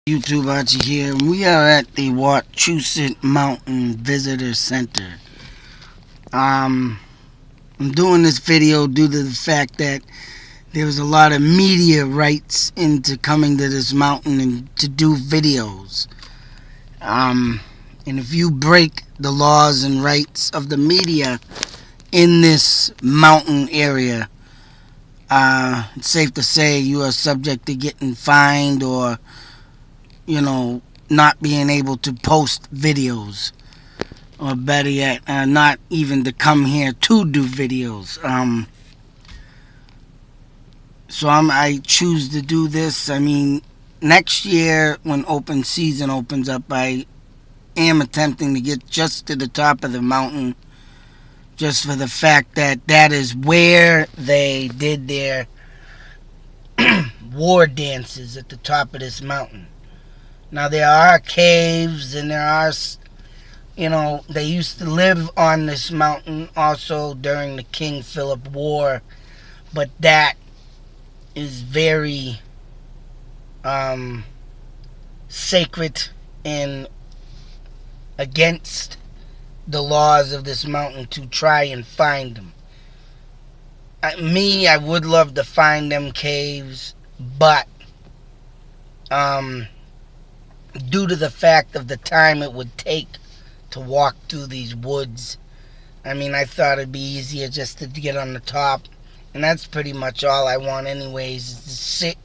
YouTube Archie here. We are at the Wachussett Mountain Visitor Center. I'm doing this video due to the fact that there was a lot of media rights into coming to this mountain and to do videos. And if you break the laws and rights of the media in this mountain area, it's safe to say you are subject to getting fined or not being able to post videos, or better yet, not even to come here to do videos. So I choose to do this. I mean, next year when open season opens up, I am attempting to get just to the top of the mountain, just for the fact that that is where they did their war dances, at the top of this mountain. Now, there are caves, and there are, they used to live on this mountain also during the King Philip War, but that is very sacred and against the laws of this mountain to try and find them. I would love to find them caves, but due to the fact of the time it would take to walk through these woods, I thought it'd be easier just to get on the top. And that's pretty much all I want anyways, is to sit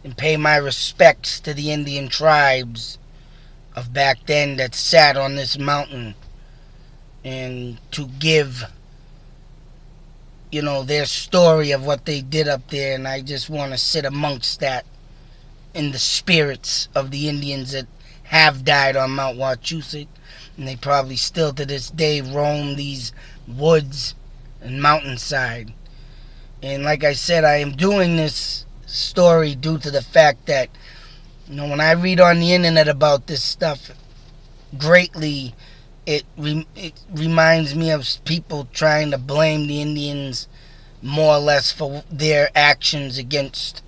and pay my respects to the Indian tribes of back then that sat on this mountain, and to give, their story of what they did up there. And I just want to sit amongst that, in the spirits of the Indians that have died on Mt Wachussett, and they probably still to this day roam these woods and mountainside. And like I said, I am doing this story due to the fact that, when I read on the internet about this stuff, greatly it reminds me of people trying to blame the Indians more or less for their actions against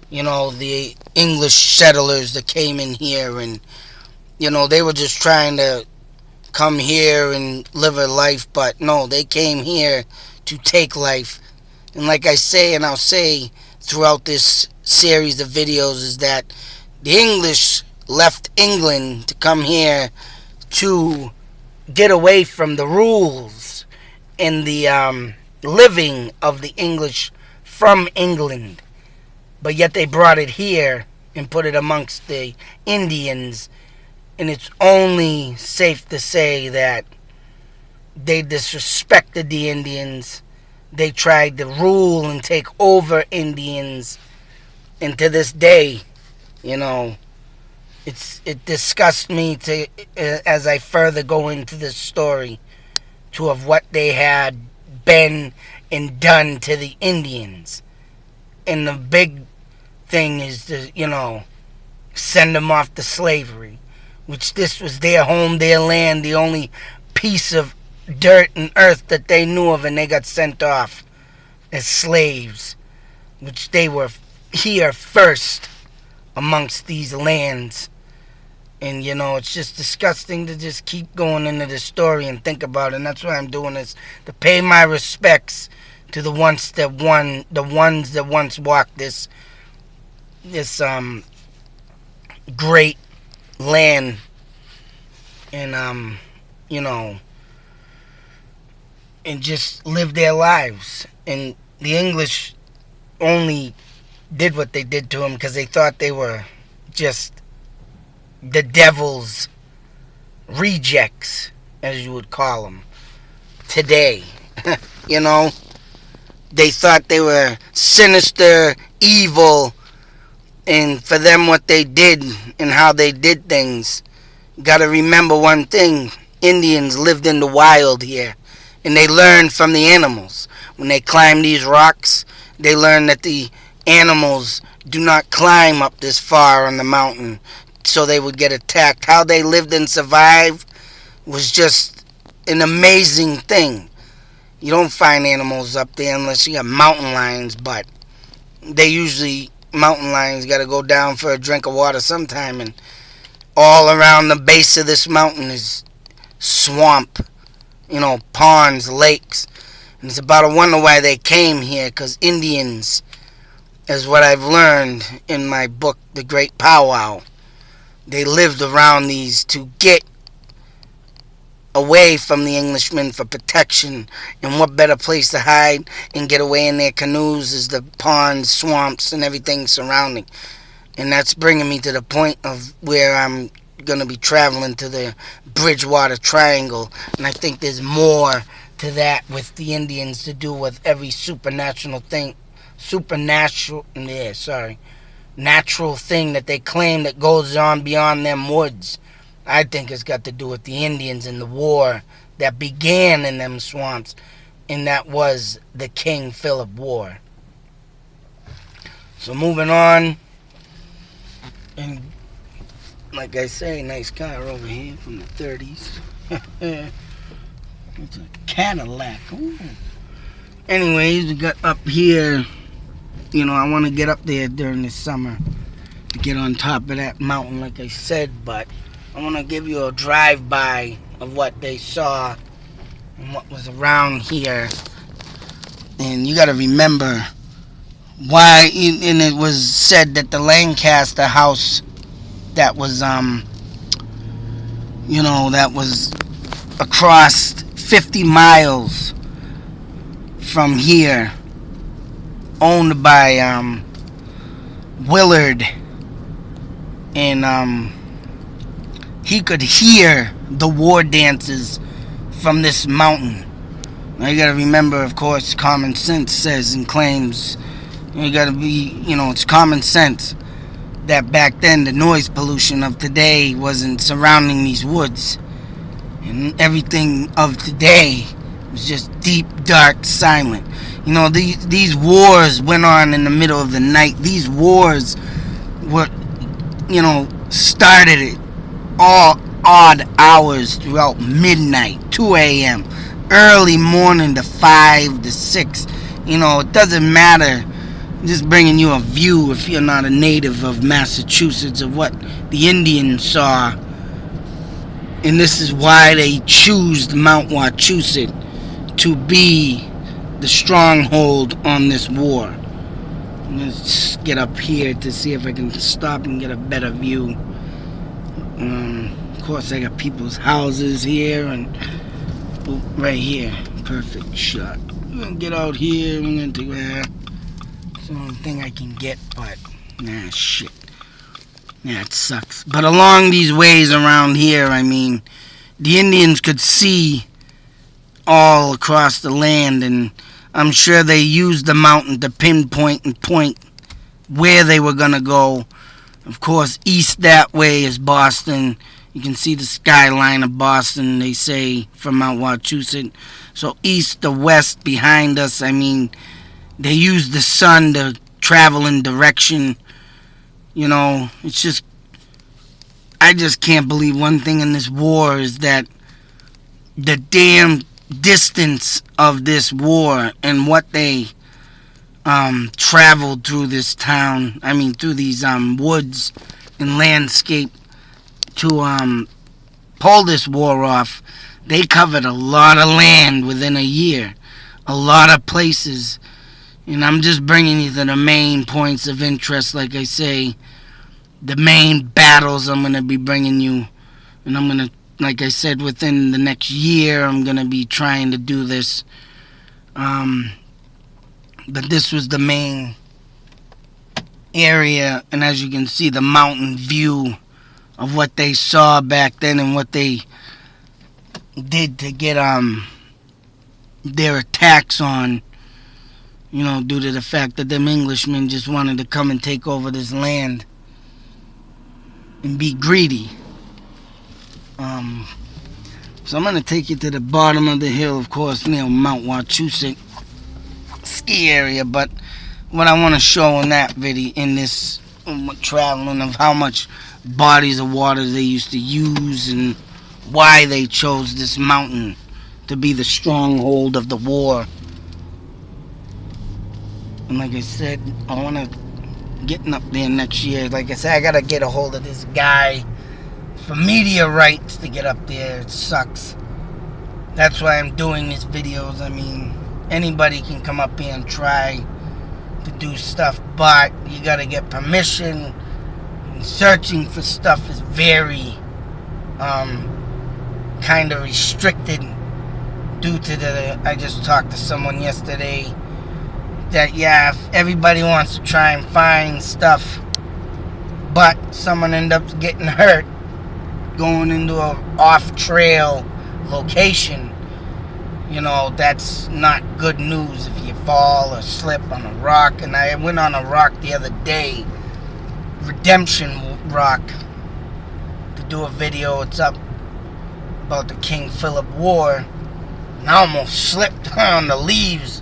the English settlers that came in here. And they were just trying to come here and live a life, but no, they came here to take life. And like I say, and I'll say throughout this series of videos, is that the English left England to come here to get away from the rules and the living of the English from England. But yet they brought it here and put it amongst the Indians. And it's only safe to say that they disrespected the Indians. They tried to rule and take over Indians. And to this day, it disgusts me to, as I further go into this story, to of what they had been and done to the Indians. And the big thing is to, send them off to slavery, which this was their home, their land, the only piece of dirt and earth that they knew of, and they got sent off as slaves, which they were here first amongst these lands. And it's just disgusting to just keep going into this story and think about it. And that's why I'm doing this, to pay my respects to the ones that once walked this great land, and and just live their lives. And the English only did what they did to them because they thought they were just the devil's rejects, as you would call them today. They thought they were sinister, evil, and for them what they did and how they did things. Gotta remember one thing: Indians lived in the wild here, and they learned from the animals. When they climbed these rocks, they learned that the animals do not climb up this far on the mountain, so they would get attacked. How they lived and survived was just an amazing thing. You don't find animals up there unless you have mountain lions, but they usually mountain lions got to go down for a drink of water sometime, and all around the base of this mountain is swamp, ponds, lakes. And it's about a wonder why they came here, because Indians, is what I've learned in my book, The Great Powwow. They lived around these to get away from the Englishmen for protection. And what better place to hide and get away in their canoes is the ponds, swamps, and everything surrounding. And that's bringing me to the point of where I'm going to be traveling to the Bridgewater Triangle. And I think there's more to that with the Indians to do with every natural thing that they claim that goes on beyond them woods. I think it's got to do with the Indians and the war that began in them swamps, and that was the King Philip War. So moving on, and like I say, nice car over here from the 30s. It's a Cadillac. Ooh. Anyways, we got up here. I want to get up there during the summer to get on top of that mountain, like I said, but I want to give you a drive-by of what they saw and what was around here. And you got to remember why, and it was said that the Lancaster house that was, that was across 50 miles from here, owned by Willard, and he could hear the war dances from this mountain. Now you gotta remember, of course, common sense says and claims, you gotta be, it's common sense that back then the noise pollution of today wasn't surrounding these woods, and everything of today was just deep, dark, silent. These wars went on in the middle of the night. These wars were, started at all odd hours throughout midnight, 2 a.m., early morning to 5 to 6. It doesn't matter. Just bringing you a view, if you're not a native of Massachusetts, of what the Indians saw. And this is why they choose Mount Wachussett to be the stronghold on this war. Let's get up here to see if I can stop and get a better view. Of course, I got people's houses here, and right here, perfect shot. I'm gonna get out here. I'm gonna do that. It's the only thing I can get, but shit. It sucks. But along these ways around here, the Indians could see all across the land, and I'm sure they used the mountain to pinpoint and point where they were going to go. Of course, east that way is Boston. You can see the skyline of Boston, they say, from Mount Wachussett. So east to west behind us, they use the sun to travel in direction. It's just, I just can't believe one thing in this war is that the damn distance of this war and what they traveled through this town, through these woods and landscape to pull this war off. They covered a lot of land within a year, a lot of places, and I'm just bringing you to the main points of interest. Like I say, the main battles I'm going to be bringing you, and I'm going to, like I said, within the next year I'm going to be trying to do this. But this was the main area, and as you can see, the mountain view of what they saw back then and what they did to get their attacks on, due to the fact that them Englishmen just wanted to come and take over this land and be greedy. So I'm going to take you to the bottom of the hill, of course, near Mount Wachussett ski area. But what I want to show in that video, in this traveling, of how much bodies of water they used to use and why they chose this mountain to be the stronghold of the war. And like I said, I want to getting up there next year. Like I said, I gotta get a hold of this guy for media rights to get up there. It sucks. That's why I'm doing these videos. I mean, anybody can come up here and try to do stuff, but you gotta get permission. And searching for stuff is very kind of restricted due to the, I just talked to someone yesterday that, yeah, if everybody wants to try and find stuff, but someone ends up getting hurt going into a off-trail location, you know, that's not good news if you fall or slip on a rock. And I went on a rock the other day, Redemption Rock, to do a video. It's up about the King Philip War, and I almost slipped on the leaves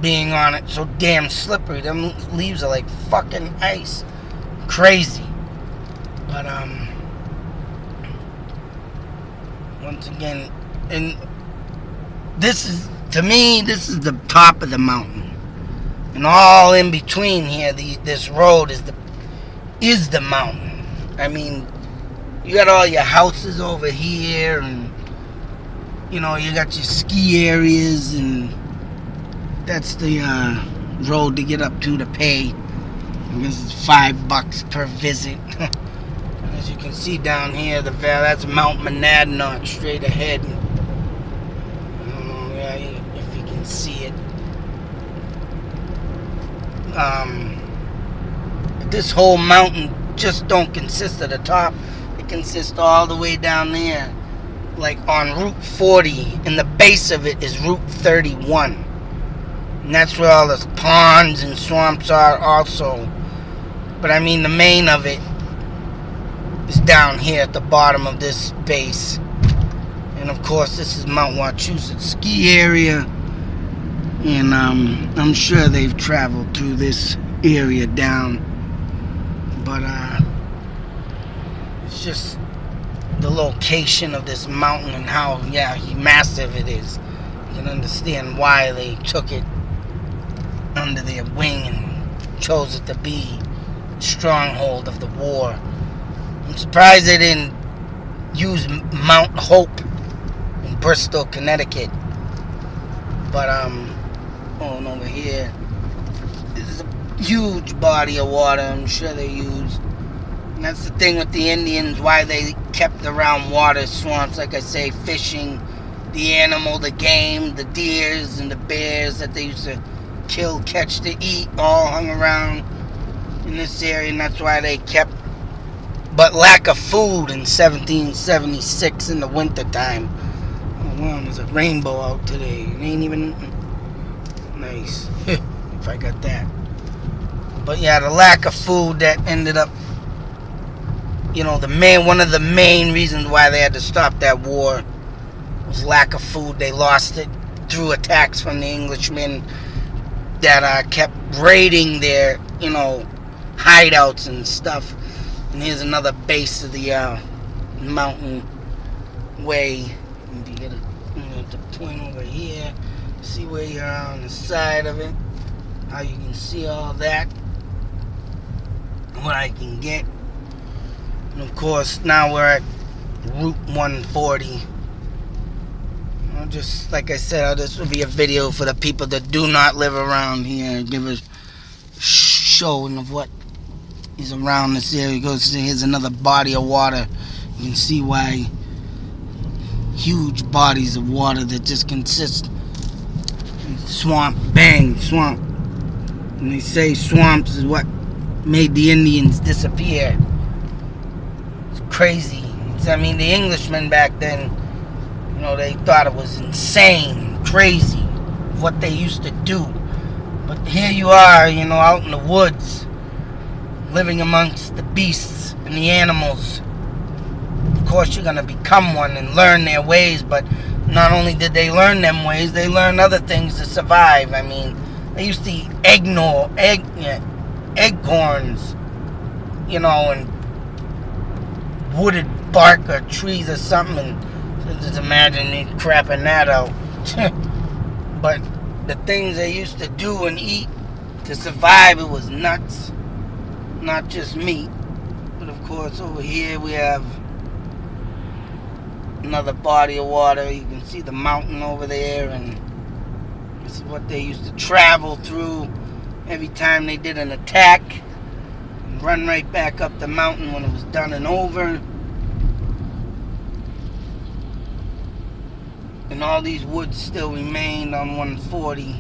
being on it. So damn slippery. Them leaves are like fucking ice. Crazy. But once again, and this is, to me, this is the top of the mountain, and all in between here, this road is the mountain. I mean, you got all your houses over here, and you know, you got your ski areas, and that's the road to get up to pay. I guess it's $5 per visit. As you can see down here, the valley, that's Mount Monadnock straight ahead. I don't know, yeah, if you can see it. This whole mountain just don't consist of the top. It consists all the way down there, like on Route 40, and the base of it is Route 31. And that's where all the ponds and swamps are also. But I mean, the main of it is down here at the bottom of this base. And of course, this is Mount Wachussett ski area. And I'm sure they've traveled through this area down. But it's just the location of this mountain and how, yeah, massive it is. You can understand why they took it under their wing and chose it to be the stronghold of the war. I'm surprised they didn't use Mount Hope in Bristol, Connecticut. But going over here, this is a huge body of water. I'm sure they used. And that's the thing with the Indians, why they kept around water swamps. Like I say, fishing, the animal, the game, the deers and the bears that they used to kill, catch to eat, all hung around in this area. And that's why they kept. But lack of food in 1776 in the winter time. Oh wow, there's a rainbow out today. It ain't even nice. If I got that. But yeah, the lack of food that ended up, you know, one of the main reasons why they had to stop that war was lack of food. They lost it through attacks from the Englishmen that kept raiding their, you know, hideouts and stuff. And here's another base of the mountain way. If you get the point over here, see where you're on the side of it, how you can see all that, what I can get. And of course, now we're at Route 140. Just like I said, this will be a video for the people that do not live around here. Give a showing of what is around this area. Here's another body of water. You can see why huge bodies of water that just consist swamp, bang, swamp. And they say swamps is what made the Indians disappear. It's crazy. I mean, the Englishmen back then, you know, they thought it was insane, crazy, what they used to do. But here you are, you know, out in the woods, living amongst the beasts and the animals. Of course, you're going to become one and learn their ways, but not only did they learn them ways, they learned other things to survive. I mean, they used to eat acorns, you know, and wooded bark or trees or something, and just imagine me crapping that out. But the things they used to do and eat to survive, it was nuts. not just meat, but of course over here we have another body of water. You can see the mountain over there, and this is what they used to travel through every time they did an attack, and run right back up the mountain when it was done and over. And all these woods still remained on 140.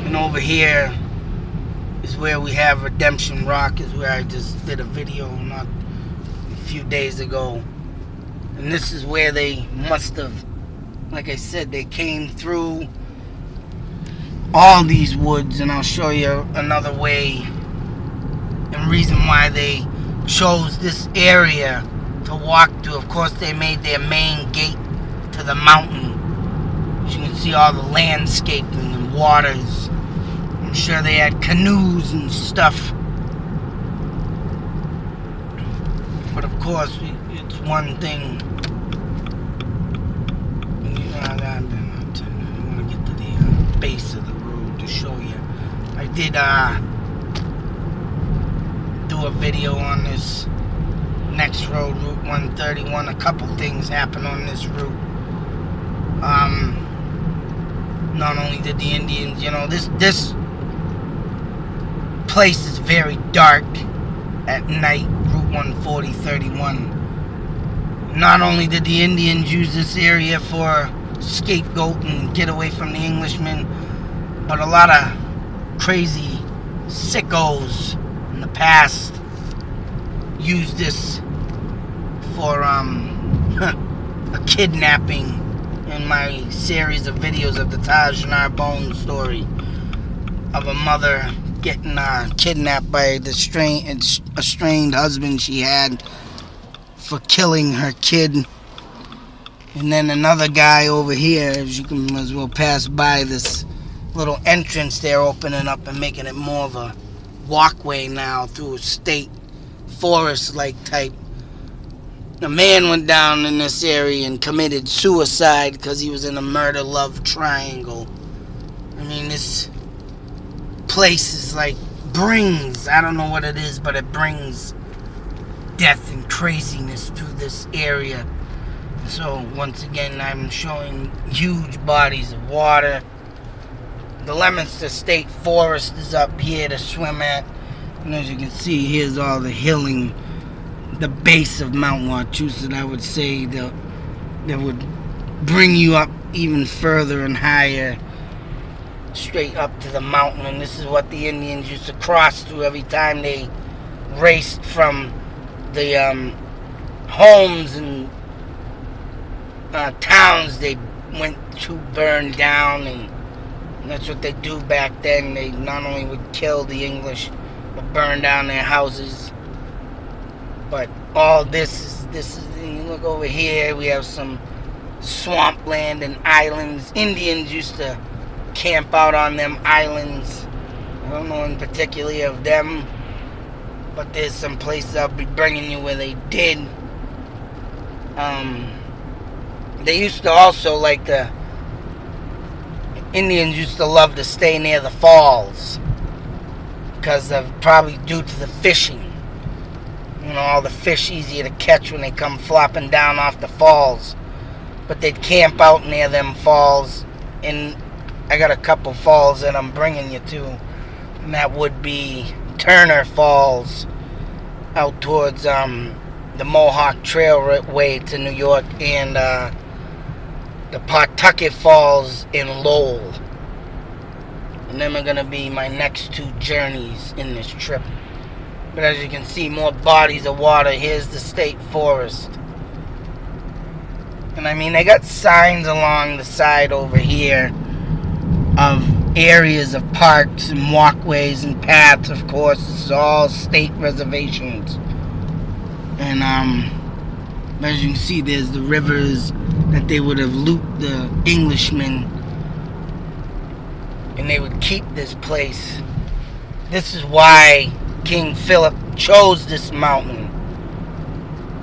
And over here is where we have Redemption Rock, is where I just did a video not a few days ago. And this is where they must have, like I said, they came through all these woods. And I'll show you another way and reason why they chose this area to walk through. Of course, they made their main gate to the mountain. As you can see, all the landscaping and waters. I'm sure they had canoes and stuff. But of course, it's one thing. I want to get to the base of the road to show you. I did do a video on this next road, Route 131. A couple things happened on this route. Not only did the Indians, this place is very dark at night, Route 140-31. Not only did the Indians use this area for scapegoat and get away from the Englishmen, but a lot of crazy sickos in the past used this for a kidnapping in my series of videos of the Taj Narbonne story of a mother getting kidnapped by the estranged husband she had for killing her kid. And then another guy over here, as you can as well pass by this little entrance they're opening up and making it more of a walkway now through a state forest-like type. A man went down in this area and committed suicide because he was in a murder-love triangle. I mean, this place is like brings, I don't know what it is, but it brings death and craziness to this area. So once again, I'm showing huge bodies of water. The Leominster State Forest is up here to swim at. And as you can see, here's all the hilling, the base of Mount Wachussett, I would say, that would bring you up even further and higher, straight up to the mountain. And this is what the Indians used to cross through every time they raced from the homes and towns they went to burn down. And that's what they do back then. They not only would kill the English, but burn down their houses. But all this is, and you look over here, we have some swampland and islands. Indians used to camp out on them islands. I don't know in particular of them, but there's some places I'll be bringing you where they did. They used to also, like the Indians used to love to stay near the falls because of probably due to the fishing. All the fish easier to catch when they come flopping down off the falls. But they'd camp out near them falls. And I got a couple falls that I'm bringing you to. And that would be Turner Falls out towards the Mohawk Trailway to New York, and the Pawtucket Falls in Lowell. And them are going to be my next two journeys in this trip. But as you can see, more bodies of water. Here's the state forest. And I mean, they got signs along the side over here of areas of parks and walkways and paths, of course. This is all state reservations. And as you can see, there's the rivers that they would have looped the Englishmen. And they would keep this place. This is why King Philip chose this mountain,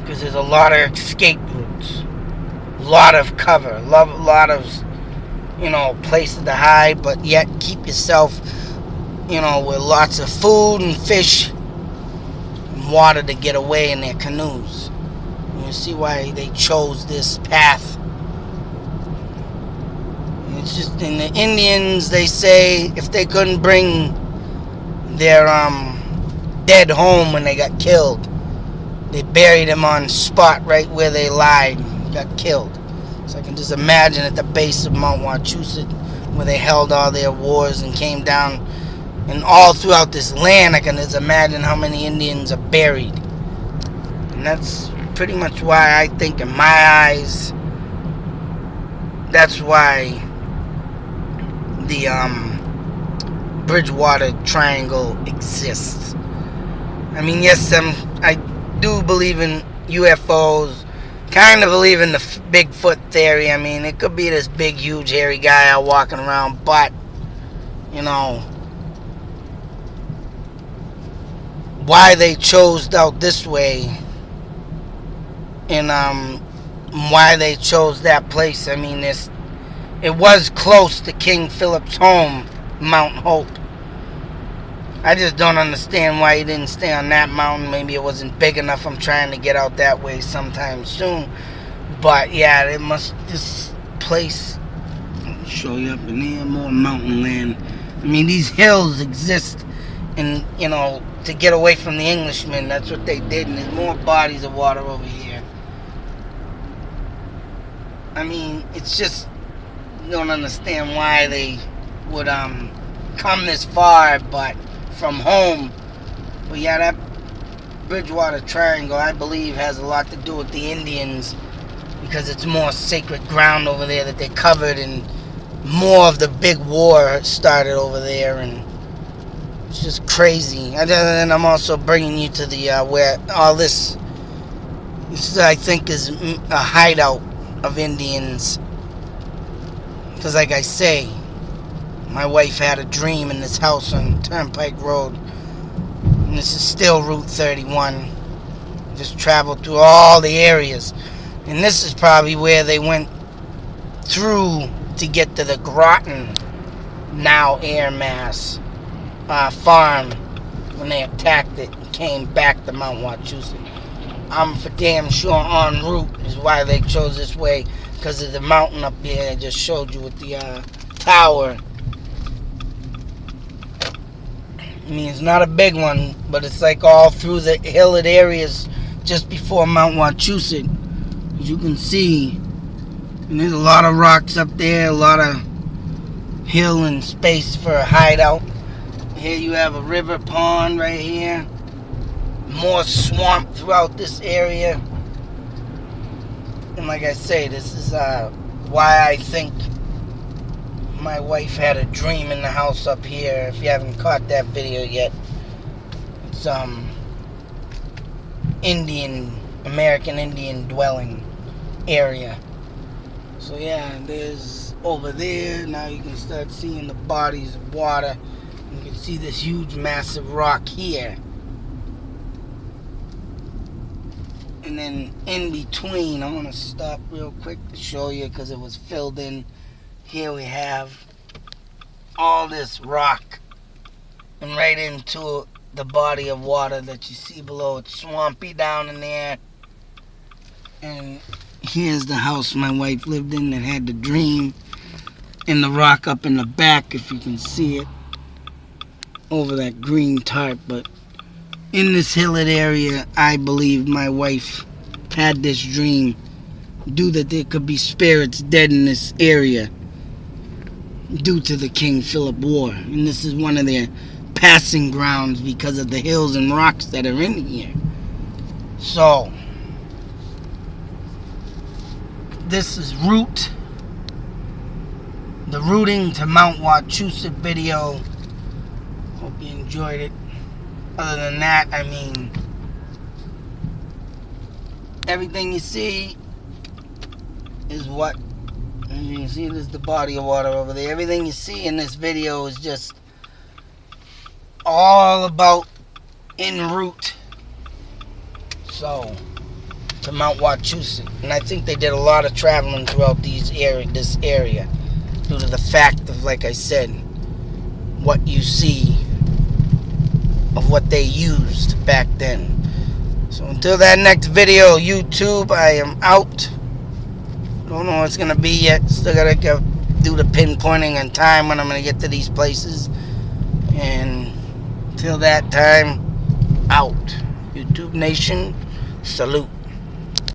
because there's a lot of escape routes, a lot of cover, a lot of places to hide, but yet keep yourself with lots of food and fish and water to get away in their canoes. You see why they chose this path. It's just in the Indians, they say if they couldn't bring their dead home when they got killed, they buried them on spot right where they lied and got killed. So I can just imagine at the base of Mount Wachussett where they held all their wars and came down, and all throughout this land I can just imagine how many Indians are buried. And that's pretty much why I think, in my eyes, that's why the Bridgewater Triangle exists. I mean, yes, I do believe in UFOs, kind of believe in the Bigfoot theory. I mean, it could be this big, huge, hairy guy out walking around, but, why they chose out this way, and why they chose that place. I mean, it was close to King Philip's home, Mount Hope. I just don't understand why he didn't stay on that mountain. Maybe it wasn't big enough. I'm trying to get out that way sometime soon. But yeah, this place, I'll show you up in there, more mountain land. I mean, these hills exist, and to get away from the Englishmen, that's what they did. And there's more bodies of water over here. I mean, it's just, you don't understand why they would come this far, but from home. But yeah, that Bridgewater Triangle, I believe, has a lot to do with the Indians, because it's more sacred ground over there that they covered, and more of the big war started over there, and it's just crazy. And then I'm also bringing you to the where all this I think is a hideout of Indians, because like I say, my wife had a dream in this house on Turnpike Road, and this is still Route 31. Just traveled through all the areas, and this is probably where they went through to get to the Groton, now Air Mass farm, when they attacked it and came back to Mount Wachussett. I'm for damn sure en route is why they chose this way, because of the mountain up there I just showed you with the tower. I mean, it's not a big one, but it's like all through the hilly areas just before Mount Wachussett, as you can see. And there's a lot of rocks up there, a lot of hill and space for a hideout. Here you have a river pond right here. More swamp throughout this area. And like I say, this is why I think my wife had a dream in the house up here. If you haven't caught that video yet, it's American Indian dwelling area. So yeah, there's over there. Now you can start seeing the bodies of water. You can see this huge, massive rock here. And then in between, I'm going to stop real quick to show you, because it was filled in. Here we have all this rock, and right into the body of water that you see below. It's swampy down in there. And here's the house my wife lived in that had the dream, and the rock up in the back, if you can see it, over that green tarp. But in this hilly area, I believe my wife had this dream, due that there could be spirits dead in this area due to the King Philip War. And this is one of their passing grounds because of the hills and rocks that are in here. So this is the routing to Mount Wachussett video. Hope you enjoyed it. Other than that, I mean, everything you see is what, as you can see, there's the body of water over there. Everything you see in this video is just all about en route, so, to Mount Wachussett. And I think they did a lot of traveling throughout this area, due to the fact of, like I said, what you see of what they used back then. So until that next video, YouTube, I am out. Don't know what it's gonna be yet. Still gotta go do the pinpointing and time when I'm gonna get to these places. And till that time, out. YouTube Nation, salute.